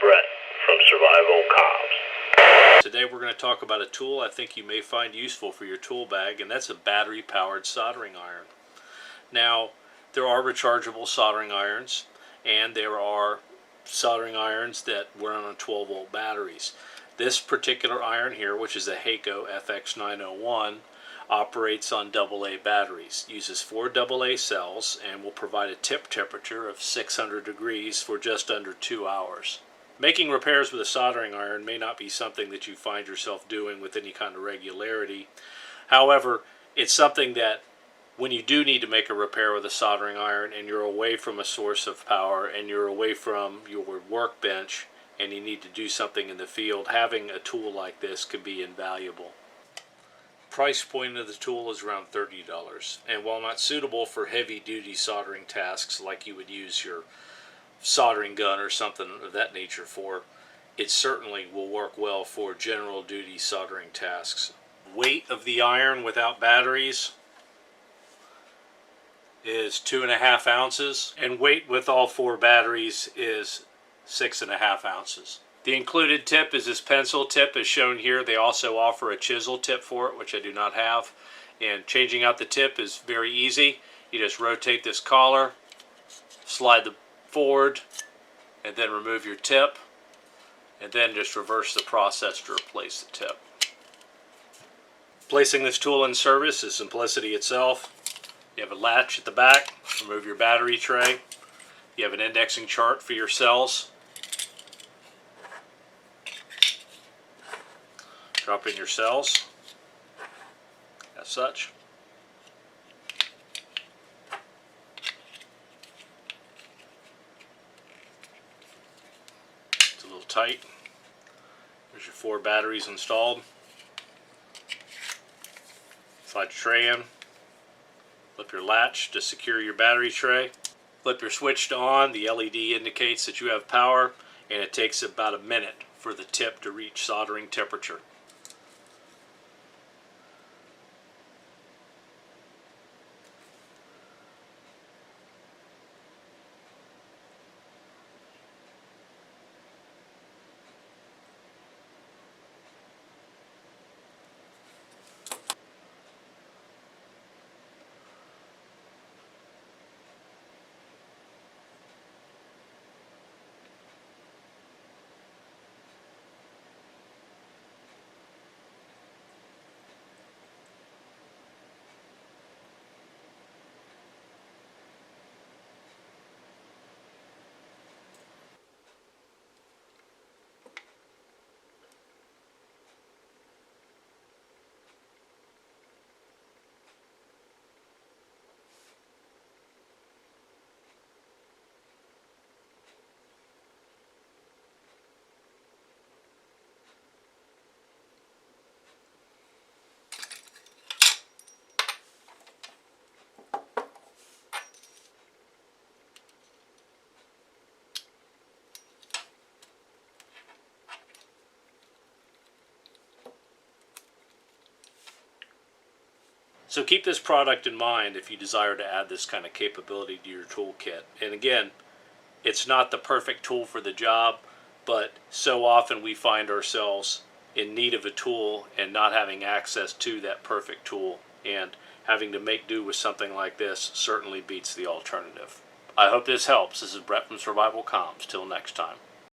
Brett from SurvivalComms. Today we're going to talk about a tool I think you may find useful for your tool bag, and that's a battery-powered soldering iron. Now, there are rechargeable soldering irons, and there are soldering irons that run on 12-volt batteries. This particular iron here, which is a Hakko FX901, operates on AA batteries, uses 4 AA cells, and will provide a tip temperature of 600 degrees for just under 2 hours. Making repairs with a soldering iron may not be something that you find yourself doing with any kind of regularity. However, it's something that when you do need to make a repair with a soldering iron and you're away from a source of power and you're away from your workbench and you need to do something in the field, having a tool like this can be invaluable. Price point of the tool is around $30, and while not suitable for heavy-duty soldering tasks like you would use your soldering gun or something of that nature for, it certainly will work well for general duty soldering tasks. Weight of the iron without batteries is 2.5 ounces, and weight with all 4 batteries is 6.5 ounces. The included tip is this pencil tip as shown here. They also offer a chisel tip for it, which I do not have, and changing out the tip is very easy. You just rotate this collar, slide the forward, and then remove your tip, and then just reverse the process to replace the tip. Placing this tool in service is simplicity itself. You have a latch at the back, remove your battery tray. You have an indexing chart for your cells. Drop in your cells, as such. It's a little tight. There's your 4 batteries installed. Slide your tray in. Flip your latch to secure your battery tray. Flip your switch to on. The LED indicates that you have power, and it takes about a minute for the tip to reach soldering temperature. So keep this product in mind if you desire to add this kind of capability to your toolkit. And again, it's not the perfect tool for the job, but so often we find ourselves in need of a tool and not having access to that perfect tool, and having to make do with something like this certainly beats the alternative. I hope this helps. This is Brett from SurvivalComms. Till next time.